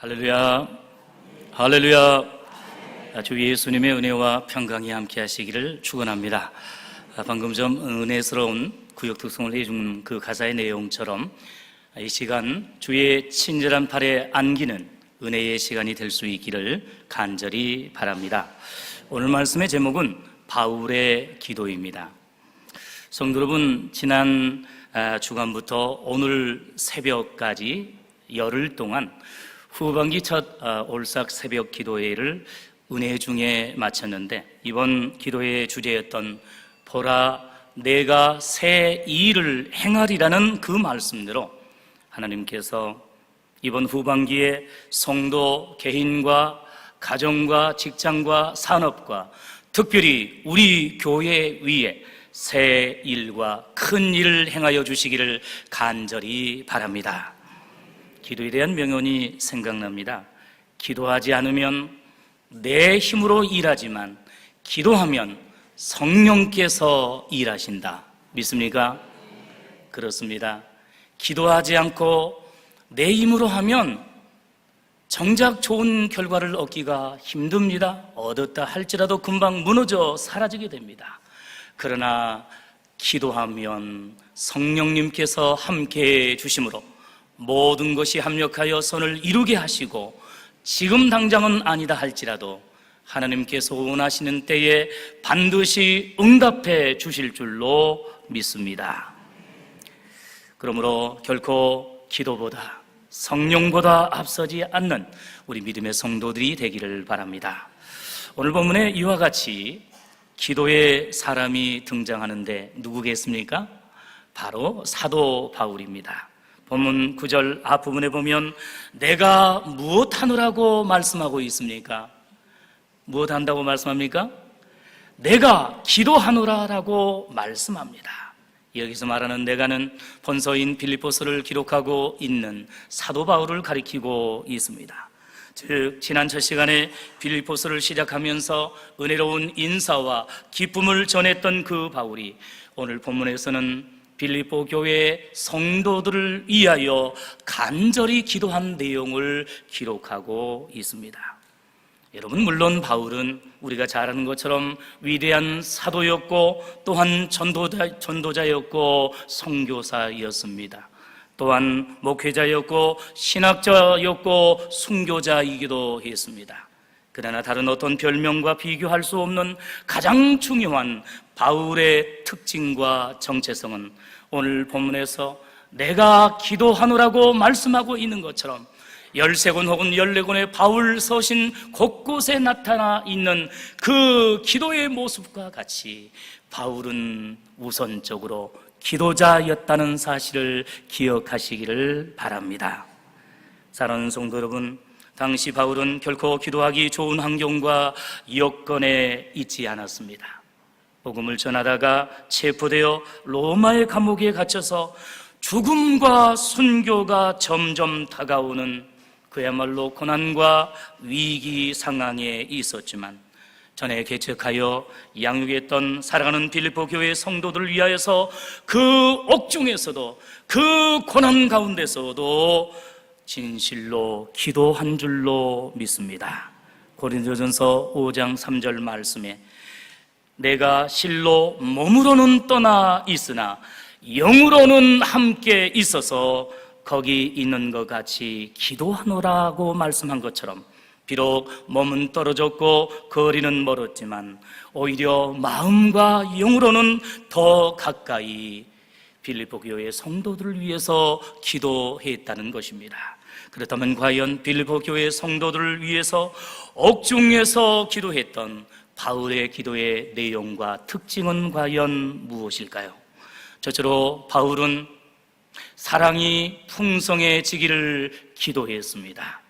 할렐루야, 할렐루야. 주 예수님의 은혜와 평강이 함께 하시기를 축원합니다. 방금 좀 은혜스러운 구역 특성을 해준 그 가사의 내용처럼 이 시간 주의 친절한 팔에 안기는 은혜의 시간이 될 수 있기를 간절히 바랍니다. 오늘 말씀의 제목은 바울의 기도입니다. 성도 여러분, 지난 주간부터 오늘 새벽까지 열흘 동안 후반기 첫 올삭 새벽 기도회를 은혜 중에 마쳤는데, 이번 기도회의 주제였던 보라 내가 새 일을 행하리라는 그 말씀대로 하나님께서 이번 후반기에 성도 개인과 가정과 직장과 산업과 특별히 우리 교회 위에 새 일과 큰 일을 행하여 주시기를 간절히 바랍니다. 기도에 대한 명언이 생각납니다. 기도하지 않으면 내 힘으로 일하지만 기도하면 성령께서 일하신다. 믿습니까? 그렇습니다. 기도하지 않고 내 힘으로 하면 정작 좋은 결과를 얻기가 힘듭니다. 얻었다 할지라도 금방 무너져 사라지게 됩니다. 그러나 기도하면 성령님께서 함께해 주심으로 모든 것이 합력하여 선을 이루게 하시고, 지금 당장은 아니다 할지라도 하나님께서 원하시는 때에 반드시 응답해 주실 줄로 믿습니다. 그러므로 결코 기도보다 성령보다 앞서지 않는 우리 믿음의 성도들이 되기를 바랍니다. 오늘 본문에 이와 같이 기도의 사람이 등장하는데 누구겠습니까? 바로 사도 바울입니다. 본문 9절 앞부분에 보면 내가 무엇하노라고 말씀하고 있습니까? 무엇한다고 말씀합니까? 내가 기도하노라라고 말씀합니다. 여기서 말하는 내가는 본서인 빌립보서를 기록하고 있는 사도 바울을 가리키고 있습니다. 즉 지난 첫 시간에 빌립보서를 시작하면서 은혜로운 인사와 기쁨을 전했던 그 바울이 오늘 본문에서는 빌립보 교회의 성도들을 위하여 간절히 기도한 내용을 기록하고 있습니다. 여러분, 물론 바울은 우리가 잘 아는 것처럼 위대한 사도였고 또한 전도자였고 선교사였습니다. 또한 목회자였고 신학자였고 순교자이기도 했습니다. 그러나 다른 어떤 별명과 비교할 수 없는 가장 중요한 바울의 특징과 정체성은 오늘 본문에서 내가 기도하노라고 말씀하고 있는 것처럼 13권 혹은 14권의 바울 서신 곳곳에 나타나 있는 그 기도의 모습과 같이 바울은 우선적으로 기도자였다는 사실을 기억하시기를 바랍니다. 사랑하는 성도 여러분, 당시 바울은 결코 기도하기 좋은 환경과 여건에 있지 않았습니다. 복음을 전하다가 체포되어 로마의 감옥에 갇혀서 죽음과 순교가 점점 다가오는 그야말로 고난과 위기 상황에 있었지만, 전에 개척하여 양육했던 사랑하는 빌립보 교회 성도들을 위하여서 그 옥중에서도 그 고난 가운데서도 진실로 기도한 줄로 믿습니다. 고린도전서 5장 3절 말씀에 내가 실로 몸으로는 떠나 있으나 영으로는 함께 있어서 거기 있는 것 같이 기도하노라고 말씀한 것처럼, 비록 몸은 떨어졌고 거리는 멀었지만 오히려 마음과 영으로는 더 가까이 빌립보 교회의 성도들을 위해서 기도했다는 것입니다. 그렇다면 과연 빌립보 교회의 성도들을 위해서 옥중에서 기도했던 바울의 기도의 내용과 특징은 과연 무엇일까요? 첫째로 바울은 사랑이 풍성해지기를 기도했습니다.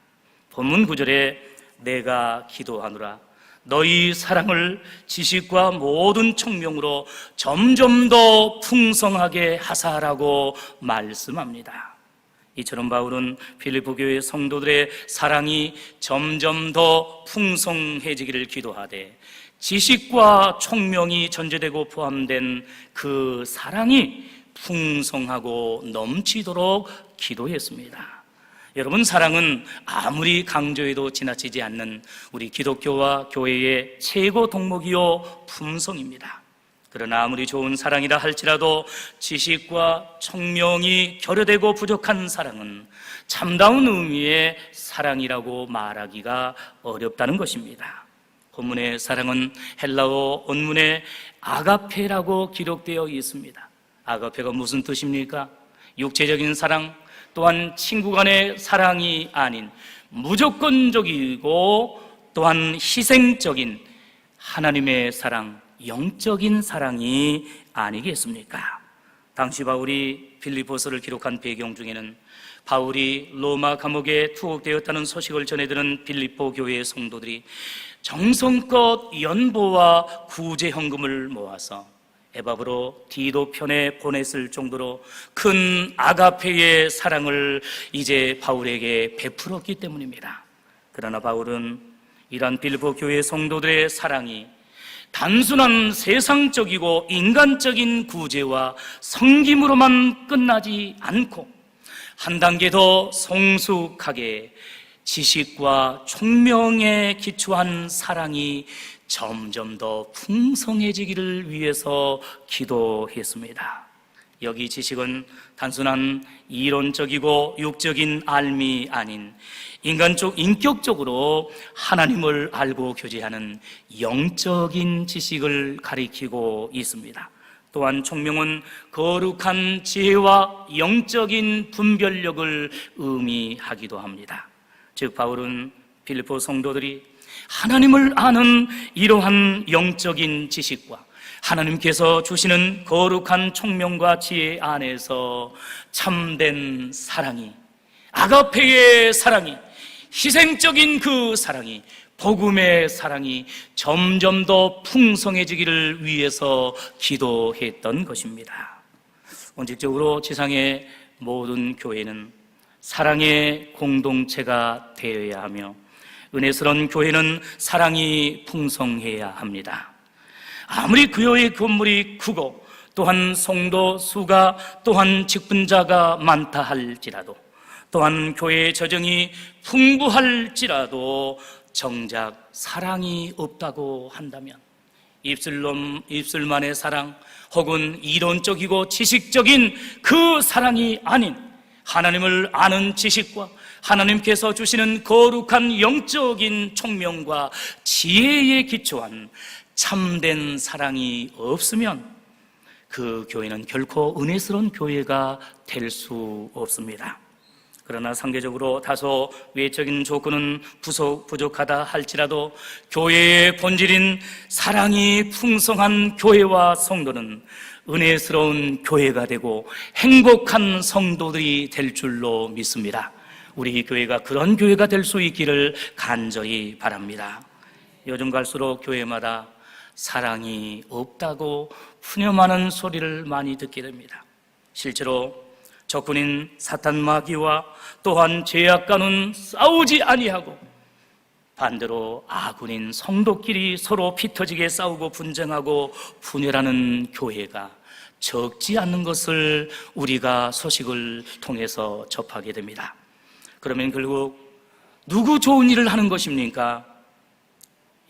본문 9절에 내가 기도하노라 너희 사랑을 지식과 모든 총명으로 점점 더 풍성하게 하사라고 말씀합니다. 이처럼 바울은 빌립보 교회 성도들의 사랑이 점점 더 풍성해지기를 기도하되, 지식과 총명이 전제되고 포함된 그 사랑이 풍성하고 넘치도록 기도했습니다. 여러분, 사랑은 아무리 강조해도 지나치지 않는 우리 기독교와 교회의 최고 덕목이요 품성입니다. 그러나 아무리 좋은 사랑이라 할지라도 지식과 청명이 결여되고 부족한 사랑은 참다운 의미의 사랑이라고 말하기가 어렵다는 것입니다. 본문의 사랑은 헬라어 원문에 아가페라고 기록되어 있습니다. 아가페가 무슨 뜻입니까? 육체적인 사랑, 또한 친구 간의 사랑이 아닌 무조건적이고 또한 희생적인 하나님의 사랑, 영적인 사랑이 아니겠습니까? 당시 바울이 빌립보서를 기록한 배경 중에는 바울이 로마 감옥에 투옥되었다는 소식을 전해들은 빌립보 교회의 성도들이 정성껏 연보와 구제 헌금을 모아서 에바브로 디도 편에 보냈을 정도로 큰 아가페의 사랑을 이제 바울에게 베풀었기 때문입니다. 그러나 바울은 이러한 빌립보 교회 성도들의 사랑이 단순한 세상적이고 인간적인 구제와 섬김으로만 끝나지 않고 한 단계 더 성숙하게 지식과 총명에 기초한 사랑이 점점 더 풍성해지기를 위해서 기도했습니다. 여기 지식은 단순한 이론적이고 육적인 알미 아닌 인격적으로 하나님을 알고 교제하는 영적인 지식을 가리키고 있습니다. 또한 총명은 거룩한 지혜와 영적인 분별력을 의미하기도 합니다. 즉 바울은 빌립보 성도들이 하나님을 아는 이러한 영적인 지식과 하나님께서 주시는 거룩한 총명과 지혜 안에서 참된 사랑이, 아가페의 사랑이, 희생적인 그 사랑이, 복음의 사랑이 점점 더 풍성해지기를 위해서 기도했던 것입니다. 원칙적으로 지상의 모든 교회는 사랑의 공동체가 되어야 하며 은혜스러운 교회는 사랑이 풍성해야 합니다. 아무리 교회의 건물이 크고 또한 성도 수가 또한 직분자가 많다 할지라도 또한 교회의 재정이 풍부할지라도 정작 사랑이 없다고 한다면 입술만의 사랑 혹은 이론적이고 지식적인 그 사랑이 아닌 하나님을 아는 지식과 하나님께서 주시는 거룩한 영적인 총명과 지혜에 기초한 참된 사랑이 없으면 그 교회는 결코 은혜스러운 교회가 될 수 없습니다. 그러나 상대적으로 다소 외적인 조건은 부족하다 할지라도 교회의 본질인 사랑이 풍성한 교회와 성도는 은혜스러운 교회가 되고 행복한 성도들이 될 줄로 믿습니다. 우리 교회가 그런 교회가 될 수 있기를 간절히 바랍니다. 요즘 갈수록 교회마다 사랑이 없다고 푸념하는 소리를 많이 듣게 됩니다. 실제로 적군인 사탄 마귀와 또한 죄악과는 싸우지 아니하고 반대로 아군인 성도끼리 서로 피 터지게 싸우고 분쟁하고 분열하는 교회가 적지 않는 것을 우리가 소식을 통해서 접하게 됩니다. 그러면 결국 누구 좋은 일을 하는 것입니까?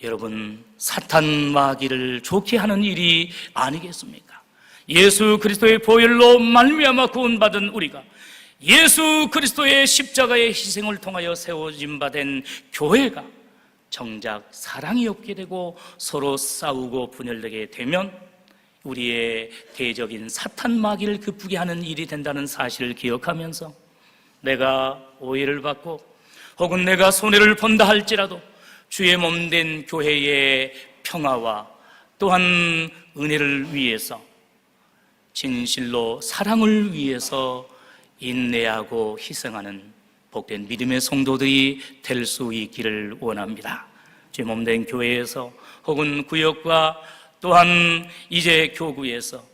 여러분, 사탄 마귀를 좋게 하는 일이 아니겠습니까? 예수 그리스도의 보혈로 말미암아 구원받은 우리가 예수 그리스도의 십자가의 희생을 통하여 세워진 바 된 교회가 정작 사랑이 없게 되고 서로 싸우고 분열되게 되면 우리의 대적인 사탄 마귀를 기쁘게 하는 일이 된다는 사실을 기억하면서 내가 오해를 받고 혹은 내가 손해를 본다 할지라도 주의 몸된 교회의 평화와 또한 은혜를 위해서 진실로 사랑을 위해서 인내하고 희생하는 복된 믿음의 성도들이 될 수 있기를 원합니다. 주의 몸된 교회에서 혹은 구역과 또한 이제 교구에서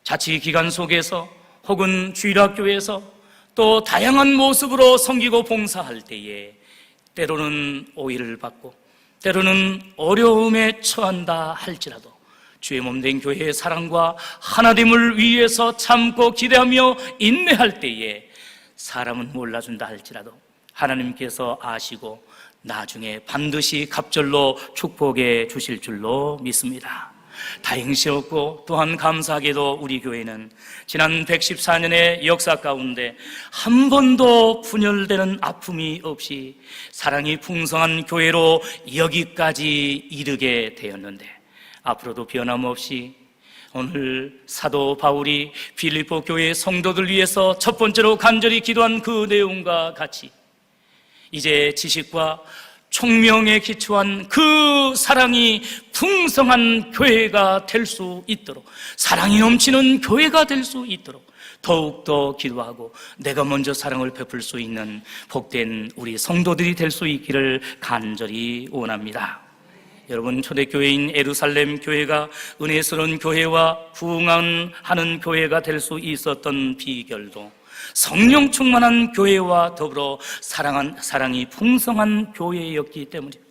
자치기관 속에서 혹은 주일학교에서 또 다양한 모습으로 섬기고 봉사할 때에 때로는 오해를 받고 때로는 어려움에 처한다 할지라도 주의 몸된 교회의 사랑과 하나님을 위해서 참고 기대하며 인내할 때에 사람은 몰라준다 할지라도 하나님께서 아시고 나중에 반드시 갑절로 축복해 주실 줄로 믿습니다. 다행스럽고 또한 감사하게도 우리 교회는 지난 114년의 역사 가운데 한 번도 분열되는 아픔이 없이 사랑이 풍성한 교회로 여기까지 이르게 되었는데, 앞으로도 변함없이 오늘 사도 바울이 빌립보 교회 성도들 위해서 첫 번째로 간절히 기도한 그 내용과 같이 이제 지식과 총명에 기초한 그 사랑이 풍성한 교회가 될 수 있도록, 사랑이 넘치는 교회가 될 수 있도록 더욱더 기도하고 내가 먼저 사랑을 베풀 수 있는 복된 우리 성도들이 될 수 있기를 간절히 원합니다. 여러분, 초대교회인 예루살렘 교회가 은혜스러운 교회와 부흥하는 교회가 될 수 있었던 비결도 성령 충만한 교회와 더불어 사랑이 풍성한 교회였기 때문입니다.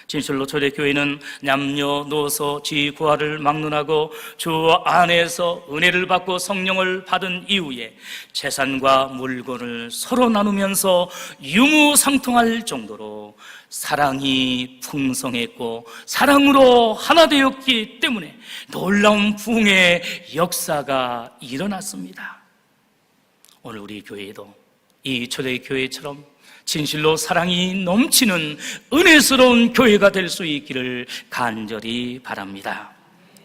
진실로 초대교회는 남녀노소 지구화를 막론하고 주 안에서 은혜를 받고 성령을 받은 이후에 재산과 물건을 서로 나누면서 유무상통할 정도로 사랑이 풍성했고 사랑으로 하나 되었기 때문에 놀라운 부흥의 역사가 일어났습니다. 오늘 우리 교회도 이 초대교회처럼 진실로 사랑이 넘치는 은혜스러운 교회가 될 수 있기를 간절히 바랍니다.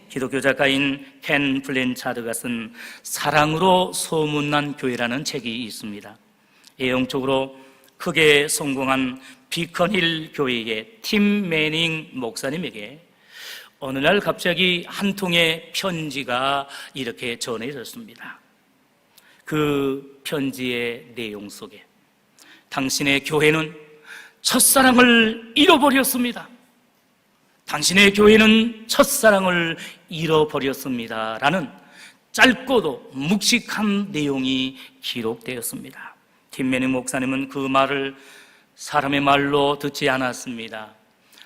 기독교 작가인 켄 블렌차드가 쓴 사랑으로 소문난 교회라는 책이 있습니다. 예용적으로 크게 성공한 비컨힐 교회의 팀 매닝 목사님에게 어느 날 갑자기 한 통의 편지가 이렇게 전해졌습니다. 그 편지의 내용 속에 당신의 교회는 첫사랑을 잃어버렸습니다. 당신의 교회는 첫사랑을 잃어버렸습니다. 라는 짧고도 묵직한 내용이 기록되었습니다. 팀 매닝 목사님은 그 말을 사람의 말로 듣지 않았습니다.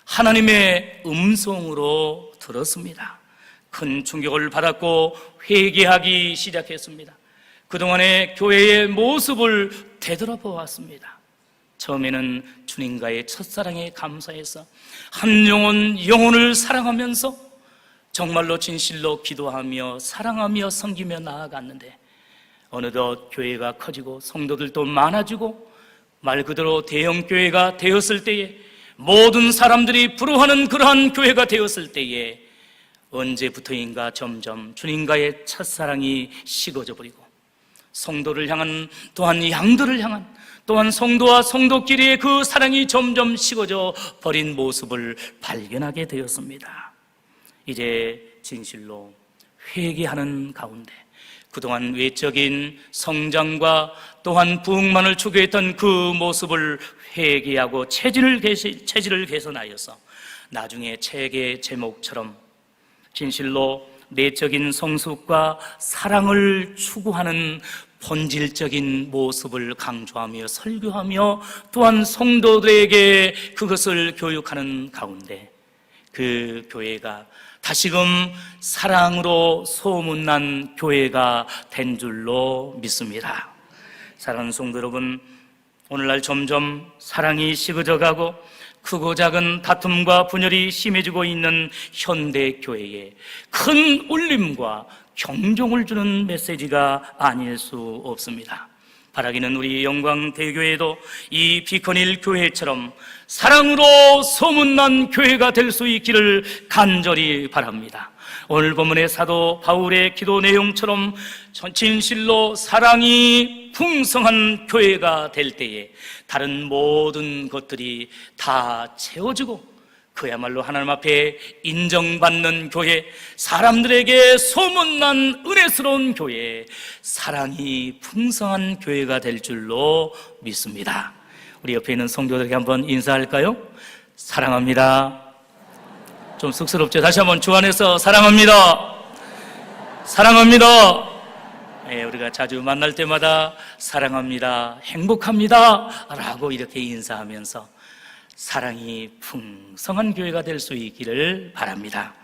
하나님의 음성으로 들었습니다. 큰 충격을 받았고 회개하기 시작했습니다. 그동안의 교회의 모습을 되돌아보았습니다. 처음에는 주님과의 첫사랑에 감사해서 한 영혼을 사랑하면서 정말로 진실로 기도하며 사랑하며 섬기며 나아갔는데 어느덧 교회가 커지고 성도들도 많아지고 말 그대로 대형교회가 되었을 때에 모든 사람들이 부러워하는 그러한 교회가 되었을 때에 언제부터인가 점점 주님과의 첫사랑이 식어져 버리고 성도를 향한 또한 양들을 향한 또한 성도와 성도끼리의 그 사랑이 점점 식어져 버린 모습을 발견하게 되었습니다. 이제 진실로 회개하는 가운데 그동안 외적인 성장과 또한 부흥만을 추구했던 그 모습을 회개하고 체질을 개선하여서 나중에 책의 제목처럼 진실로 내적인 성숙과 사랑을 추구하는 본질적인 모습을 강조하며 설교하며 또한 성도들에게 그것을 교육하는 가운데 그 교회가 다시금 사랑으로 소문난 교회가 된 줄로 믿습니다. 사랑하는 성도 여러분, 오늘날 점점 사랑이 식어져가고 크고 작은 다툼과 분열이 심해지고 있는 현대 교회에 큰 울림과 경종을 주는 메시지가 아닐 수 없습니다. 바라기는 우리 영광대교회도 이 비컨힐 교회처럼 사랑으로 소문난 교회가 될 수 있기를 간절히 바랍니다. 오늘 본문의 사도 바울의 기도 내용처럼 진실로 사랑이 풍성한 교회가 될 때에 다른 모든 것들이 다 채워지고 그야말로 하나님 앞에 인정받는 교회, 사람들에게 소문난 은혜스러운 교회, 사랑이 풍성한 교회가 될 줄로 믿습니다. 우리 옆에 있는 성도들에게 한번 인사할까요? 사랑합니다. 좀 쑥스럽죠? 다시 한번 주 안에서 사랑합니다. 사랑합니다. 네, 우리가 자주 만날 때마다 사랑합니다, 행복합니다 라고 이렇게 인사하면서 사랑이 풍성한 교회가 될 수 있기를 바랍니다.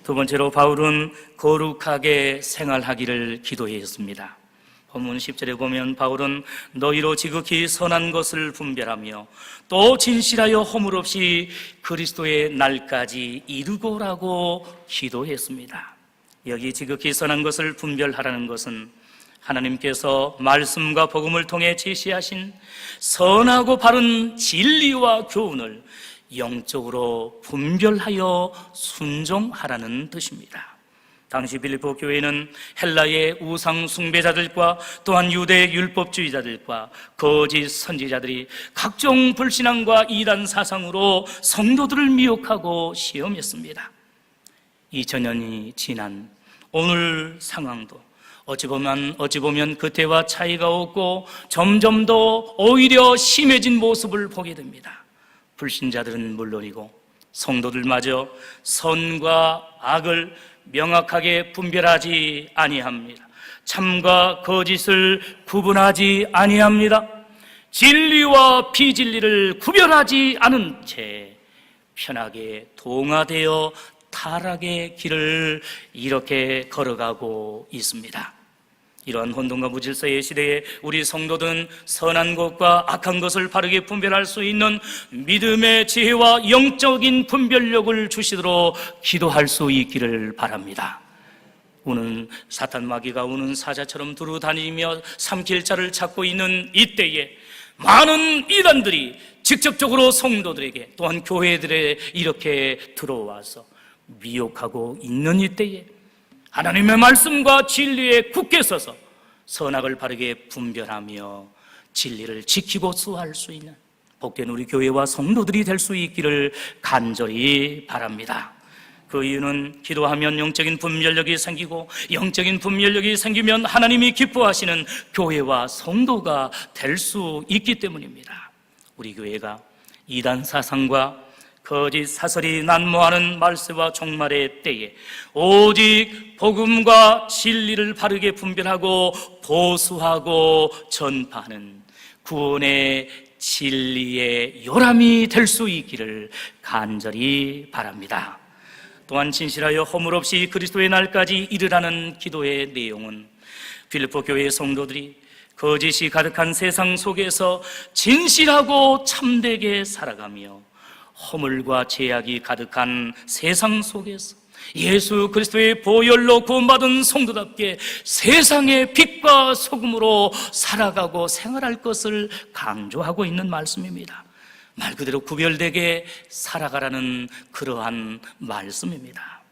두 번째로 바울은 거룩하게 생활하기를 기도했습니다. 본문 10절에 보면 바울은 너희로 지극히 선한 것을 분별하며 또 진실하여 허물 없이 그리스도의 날까지 이루고 오라고 기도했습니다. 여기 지극히 선한 것을 분별하라는 것은 하나님께서 말씀과 복음을 통해 제시하신 선하고 바른 진리와 교훈을 영적으로 분별하여 순종하라는 뜻입니다. 당시 빌립보 교회는 헬라의 우상 숭배자들과 또한 유대 율법주의자들과 거짓 선지자들이 각종 불신앙과 이단 사상으로 성도들을 미혹하고 시험했습니다. 2000년이 지난 오늘 상황도 어찌 보면 그때와 차이가 없고 점점 더 오히려 심해진 모습을 보게 됩니다. 불신자들은 물론이고 성도들마저 선과 악을 명확하게 분별하지 아니합니다. 참과 거짓을 구분하지 아니합니다. 진리와 비진리를 구별하지 않은 채 편하게 동화되어 타락의 길을 이렇게 걸어가고 있습니다. 이러한 혼돈과 무질서의 시대에 우리 성도들은 선한 것과 악한 것을 바르게 분별할 수 있는 믿음의 지혜와 영적인 분별력을 주시도록 기도할 수 있기를 바랍니다. 우는 사탄 마귀가 우는 사자처럼 두루 다니며 삼킬 자를 찾고 있는 이때에 많은 이단들이 직접적으로 성도들에게 또한 교회들에 이렇게 들어와서 미혹하고 있는 이때에 하나님의 말씀과 진리에 굳게 서서 선악을 바르게 분별하며 진리를 지키고 수호할 수 있는 복된 우리 교회와 성도들이 될 수 있기를 간절히 바랍니다. 그 이유는 기도하면 영적인 분별력이 생기고 영적인 분별력이 생기면 하나님이 기뻐하시는 교회와 성도가 될 수 있기 때문입니다. 우리 교회가 이단 사상과 거짓 사설이 난무하는 말세와 종말의 때에 오직 복음과 진리를 바르게 분별하고 보수하고 전파하는 구원의 진리의 요람이 될 수 있기를 간절히 바랍니다. 또한 진실하여 허물 없이 그리스도의 날까지 이르라는 기도의 내용은 빌립보 교회의 성도들이 거짓이 가득한 세상 속에서 진실하고 참되게 살아가며 허물과 죄악이 가득한 세상 속에서 예수 그리스도의 보혈로 구원받은 성도답게 세상의 빛과 소금으로 살아가고 생활할 것을 강조하고 있는 말씀입니다. 말 그대로 구별되게 살아가라는 그러한 말씀입니다.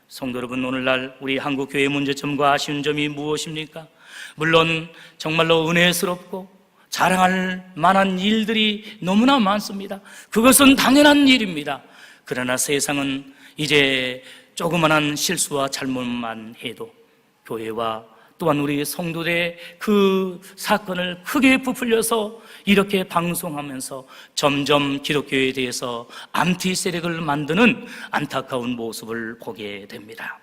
성도 여러분, 오늘날 우리 한국교회의 문제점과 아쉬운 점이 무엇입니까? 물론 정말로 은혜스럽고 자랑할 만한 일들이 너무나 많습니다. 그것은 당연한 일입니다. 그러나 세상은 이제 조그만한 실수와 잘못만 해도 교회와 또한 우리 성도들의 그 사건을 크게 부풀려서 이렇게 방송하면서 점점 기독교에 대해서 안티 세력을 만드는 안타까운 모습을 보게 됩니다.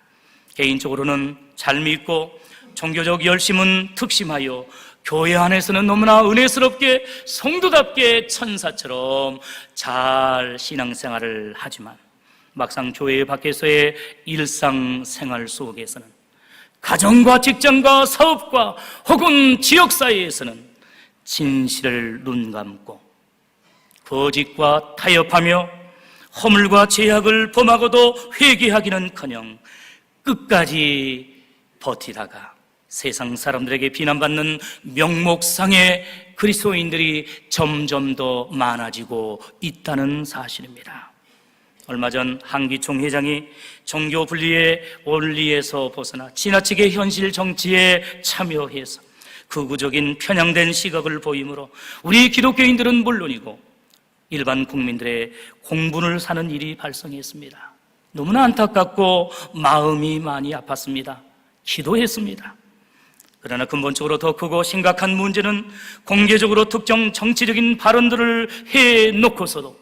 개인적으로는 잘 믿고 종교적 열심은 특심하여 교회 안에서는 너무나 은혜스럽게 성도답게 천사처럼 잘 신앙생활을 하지만 막상 교회 밖에서의 일상생활 속에서는 가정과 직장과 사업과 혹은 지역사회에서는 진실을 눈감고 거짓과 타협하며 허물과 죄악을 범하고도 회개하기는커녕 끝까지 버티다가 세상 사람들에게 비난받는 명목상의 그리스도인들이 점점 더 많아지고 있다는 사실입니다. 얼마 전 한기총 회장이 종교 분리의 원리에서 벗어나 지나치게 현실 정치에 참여해서 극우적인 편향된 시각을 보이므로 우리 기독교인들은 물론이고 일반 국민들의 공분을 사는 일이 발생했습니다. 너무나 안타깝고 마음이 많이 아팠습니다. 기도했습니다. 그러나 근본적으로 더 크고 심각한 문제는 공개적으로 특정 정치적인 발언들을 해놓고서도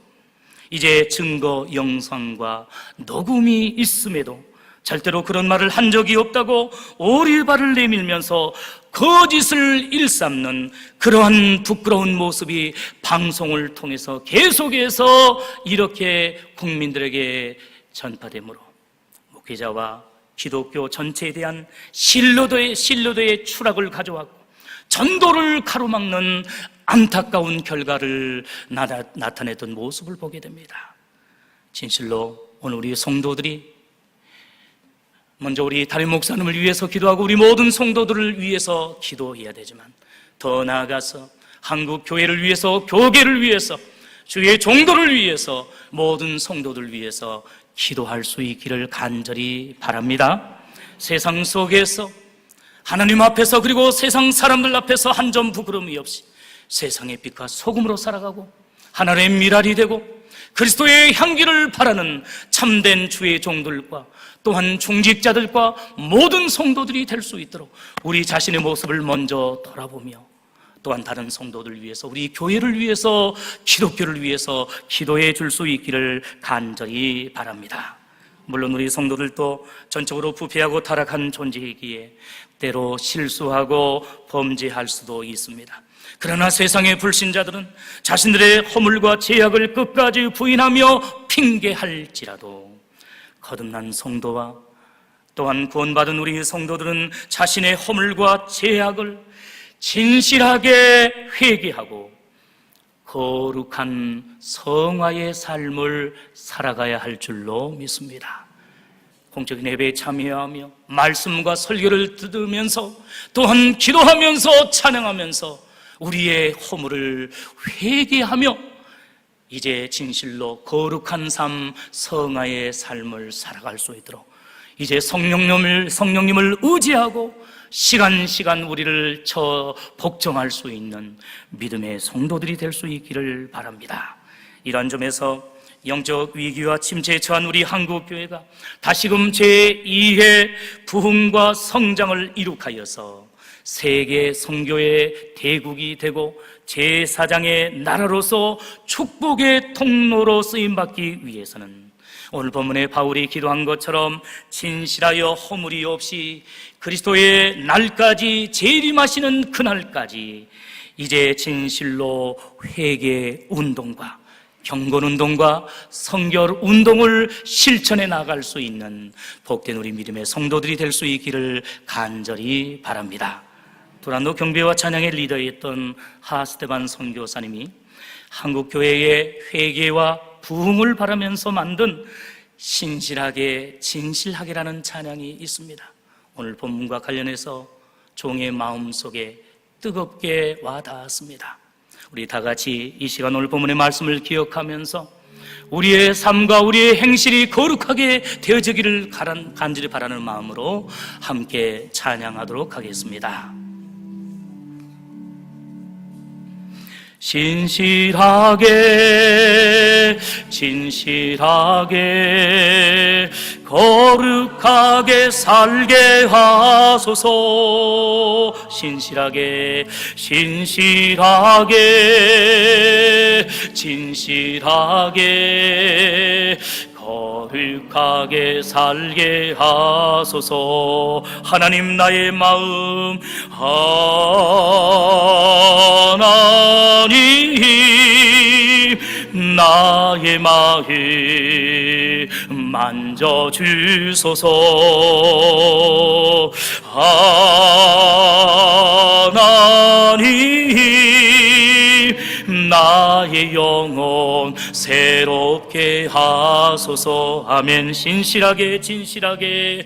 이제 증거 영상과 녹음이 있음에도 절대로 그런 말을 한 적이 없다고 오리발을 내밀면서 거짓을 일삼는 그러한 부끄러운 모습이 방송을 통해서 계속해서 이렇게 국민들에게 전파되므로 목회자와 기독교 전체에 대한 신뢰도의 추락을 가져왔고 전도를 가로막는 안타까운 결과를 나타냈던 모습을 보게 됩니다. 진실로 오늘 우리 성도들이 먼저 우리 담임 목사님을 위해서 기도하고 우리 모든 성도들을 위해서 기도해야 되지만, 더 나아가서 한국 교회를 위해서, 교계를 위해서, 주의 종도를 위해서, 모든 성도들 위해서 기도할 수 있기를 간절히 바랍니다. 세상 속에서 하나님 앞에서, 그리고 세상 사람들 앞에서 한 점 부끄러움이 없이 세상의 빛과 소금으로 살아가고 하나님의 미랄이 되고 그리스도의 향기를 바라는 참된 주의 종들과 또한 중직자들과 모든 성도들이 될 수 있도록 우리 자신의 모습을 먼저 돌아보며, 또한 다른 성도들 위해서, 우리 교회를 위해서, 기독교를 위해서 기도해 줄 수 있기를 간절히 바랍니다. 물론 우리 성도들도 전적으로 부패하고 타락한 존재이기에 때로 실수하고 범죄할 수도 있습니다. 그러나 세상의 불신자들은 자신들의 허물과 죄악을 끝까지 부인하며 핑계할지라도, 거듭난 성도와 또한 구원받은 우리 성도들은 자신의 허물과 죄악을 진실하게 회개하고 거룩한 성화의 삶을 살아가야 할 줄로 믿습니다. 공적인 예배에 참여하며 말씀과 설교를 들으면서, 또한 기도하면서 찬양하면서 우리의 허물을 회개하며 이제 진실로 거룩한 삶, 성화의 삶을 살아갈 수 있도록 이제 성령님을 의지하고 시간 우리를 복종할 수 있는 믿음의 성도들이 될 수 있기를 바랍니다. 이런 점에서 영적 위기와 침체에 처한 우리 한국교회가 다시금 제2회 부흥과 성장을 이룩하여서 세계 선교의 대국이 되고 제4장의 나라로서 축복의 통로로 쓰임받기 위해서는 오늘 본문에 바울이 기도한 것처럼 진실하여 허물이 없이 그리스도의 날까지, 재림하시는 그날까지 이제 진실로 회개 운동과 경건 운동과 성결 운동을 실천해 나갈 수 있는 복된 우리 믿음의 성도들이 될 수 있기를 간절히 바랍니다. 두란노 경배와 찬양의 리더였던 하스테반 선교사님이 한국교회의 회개와 부흥을 바라면서 만든 신실하게 진실하게라는 찬양이 있습니다. 오늘 본문과 관련해서 종의 마음속에 뜨겁게 와닿았습니다. 우리 다 같이 이 시간 오늘 본문의 말씀을 기억하면서 우리의 삶과 우리의 행실이 거룩하게 되어지기를 간절히 바라는 마음으로 함께 찬양하도록 하겠습니다. 신실하게 진실하게 거룩하게 살게 하소서. 신실하게 진실하게 거룩하게 살게 하소서. 하나님, 나의 마음 하나님, 나의 마음 만져주소서. 하나님, 나의 영혼 새롭게 하소서. 아멘. 신실하게 진실하게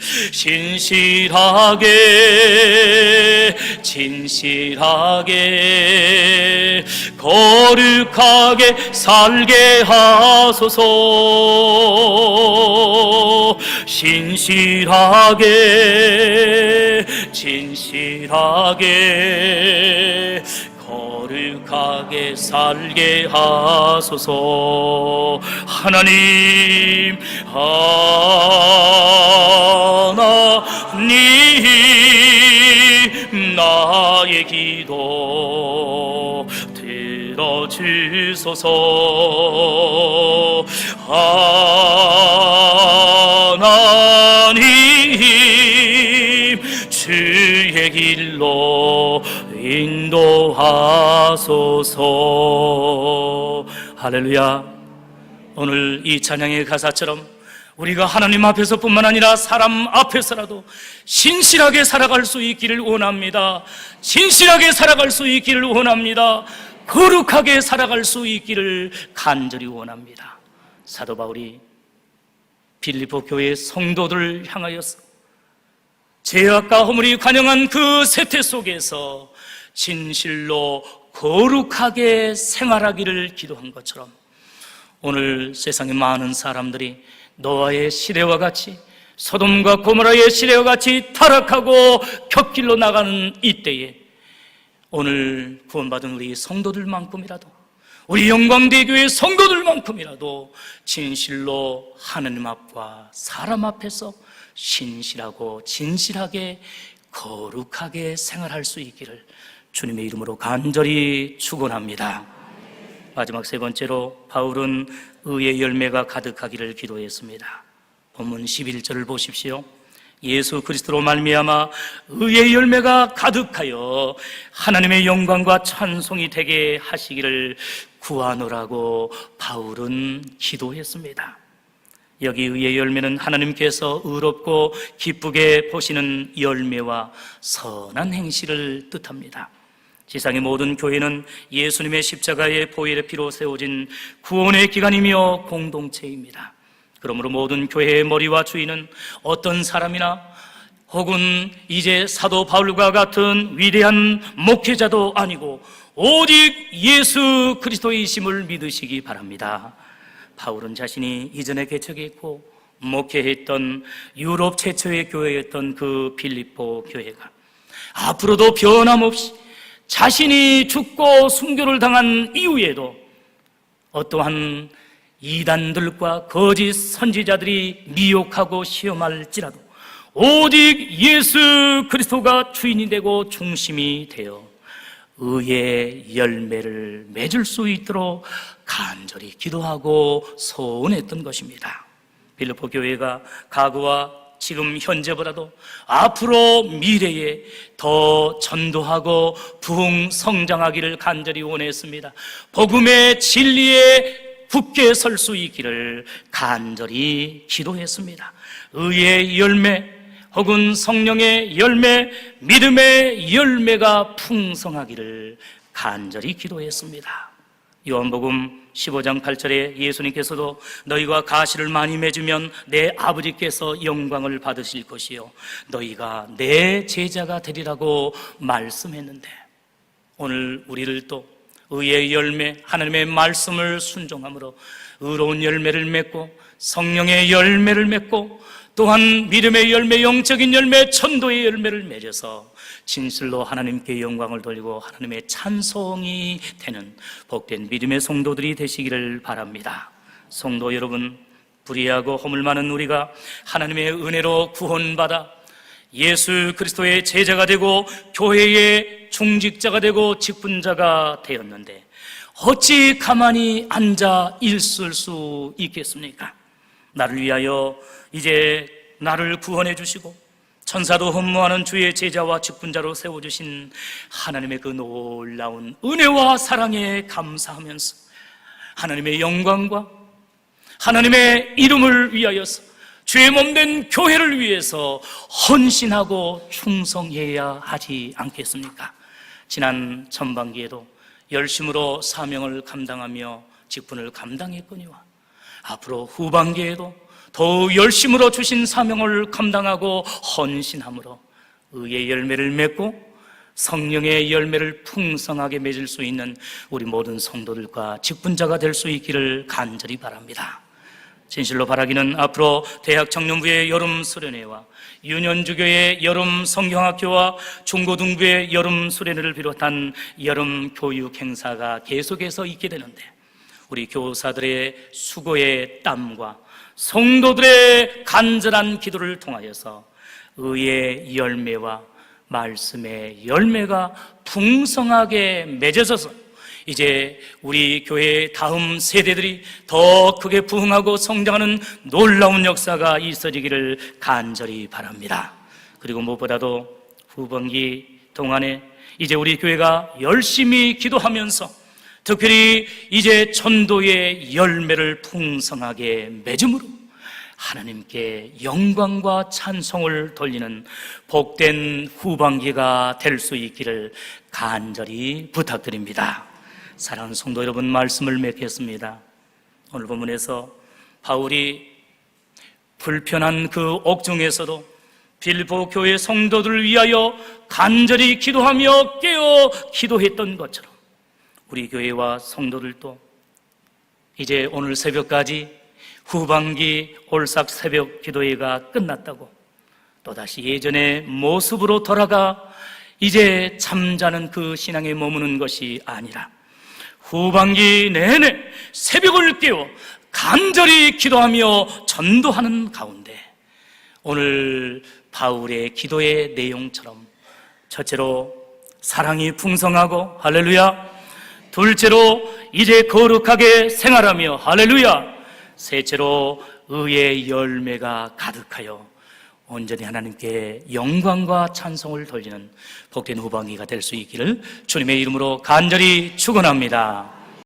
거룩하게 살게 하소서. 신실하게 거룩하게 살게 하소서. 하나님, 나의 기도 들어주소서. 하나님, 주의 길로 인도하소서. 할렐루야. 오늘 이 찬양의 가사처럼 우리가 하나님 앞에서뿐만 아니라 사람 앞에서라도 신실하게 살아갈 수 있기를 원합니다. 신실하게 살아갈 수 있기를 원합니다. 거룩하게 살아갈 수 있기를 간절히 원합니다. 사도 바울이 빌립보 교회 성도들을 향하여서 죄악과 허물이 관영한 그 세태 속에서 진실로 거룩하게 생활하기를 기도한 것처럼 오늘 세상의 많은 사람들이 노아의 시대와 같이 소돔과 고모라의 시대와 같이 타락하고 곁길로 나가는 이때에 오늘 구원받은 우리 성도들만큼이라도, 우리 영광대교회 성도들만큼이라도 진실로 하나님 앞과 사람 앞에서 신실하고 진실하게 거룩하게 생활할 수 있기를 주님의 이름으로 간절히 축원합니다. 마지막 세 번째로 바울은 의의 열매가 가득하기를 기도했습니다. 본문 11절을 보십시오. 예수 그리스도로 말미암아 의의 열매가 가득하여 하나님의 영광과 찬송이 되게 하시기를 구하노라고 바울은 기도했습니다. 여기 의의 열매는 하나님께서 의롭고 기쁘게 보시는 열매와 선한 행실을 뜻합니다. 지상의 모든 교회는 예수님의 십자가의 보혈의 피로 세워진 구원의 기관이며 공동체입니다. 그러므로 모든 교회의 머리와 주인은 어떤 사람이나 혹은 이제 사도 바울과 같은 위대한 목회자도 아니고 오직 예수 그리스도이심을 믿으시기 바랍니다. 바울은 자신이 이전에 개척했고 목회했던 유럽 최초의 교회였던 그 빌립보 교회가 앞으로도 변함없이 자신이 죽고 순교를 당한 이후에도 어떠한 이단들과 거짓 선지자들이 미혹하고 시험할지라도 오직 예수 그리스도가 주인이 되고 중심이 되어 의의 열매를 맺을 수 있도록 간절히 기도하고 소원했던 것입니다. 빌립보 교회가 과거와 지금 현재보다도 앞으로 미래에 더 전도하고 부흥 성장하기를 간절히 원했습니다. 복음의 진리에 굳게 설 수 있기를 간절히 기도했습니다. 의의 열매 혹은 성령의 열매, 믿음의 열매가 풍성하기를 간절히 기도했습니다. 요한복음 15장 8절에 예수님께서도 너희가 가시를 많이 맺으면 내 아버지께서 영광을 받으실 것이요 너희가 내 제자가 되리라고 말씀했는데 오늘 우리를 또 의의 열매, 하나님의 말씀을 순종함으로 의로운 열매를 맺고 성령의 열매를 맺고 또한 믿음의 열매, 영적인 열매, 전도의 열매를 맺어서 진실로 하나님께 영광을 돌리고 하나님의 찬송이 되는 복된 믿음의 성도들이 되시기를 바랍니다. 성도 여러분, 불의하고 허물 많은 우리가 하나님의 은혜로 구원받아 예수 그리스도의 제자가 되고 교회의 중직자가 되고 직분자가 되었는데 어찌 가만히 앉아 있을 수 있겠습니까? 나를 위하여 이제 나를 구원해 주시고 천사도 흠모하는 주의 제자와 직분자로 세워주신 하나님의 그 놀라운 은혜와 사랑에 감사하면서 하나님의 영광과 하나님의 이름을 위하여서 주의 몸된 교회를 위해서 헌신하고 충성해야 하지 않겠습니까? 지난 전반기에도 열심으로 사명을 감당하며 직분을 감당했거니와 앞으로 후반기에도 더욱 열심으로 주신 사명을 감당하고 헌신함으로 의의 열매를 맺고 성령의 열매를 풍성하게 맺을 수 있는 우리 모든 성도들과 직분자가 될 수 있기를 간절히 바랍니다. 진실로 바라기는 앞으로 대학 청년부의 여름 수련회와 유년주교의 여름 성경학교와 중고등부의 여름 수련회를 비롯한 여름 교육 행사가 계속해서 있게 되는데 우리 교사들의 수고의 땀과 성도들의 간절한 기도를 통하여서 의의 열매와 말씀의 열매가 풍성하게 맺어져서 이제 우리 교회의 다음 세대들이 더 크게 부흥하고 성장하는 놀라운 역사가 있어지기를 간절히 바랍니다. 그리고 무엇보다도 후반기 동안에 이제 우리 교회가 열심히 기도하면서 특별히 이제 전도의 열매를 풍성하게 맺음으로 하나님께 영광과 찬송을 돌리는 복된 후반기가 될 수 있기를 간절히 부탁드립니다. 사랑하는 성도 여러분, 말씀을 맺겠습니다. 오늘 본문에서 바울이 불편한 그 옥중에서도 빌보 교회 성도들을 위하여 간절히 기도하며 깨어 기도했던 것처럼 우리 교회와 성도들도 이제 오늘 새벽까지 후반기 올삭 새벽 기도회가 끝났다고 또다시 예전의 모습으로 돌아가 이제 잠자는 그 신앙에 머무는 것이 아니라 후반기 내내 새벽을 깨워 간절히 기도하며 전도하는 가운데 오늘 바울의 기도의 내용처럼 첫째로 사랑이 풍성하고 할렐루야, 둘째로 이제 거룩하게 생활하며 할렐루야, 셋째로 의의 열매가 가득하여 온전히 하나님께 영광과 찬송을 돌리는 복된 후반기가 될 수 있기를 주님의 이름으로 간절히 축원합니다.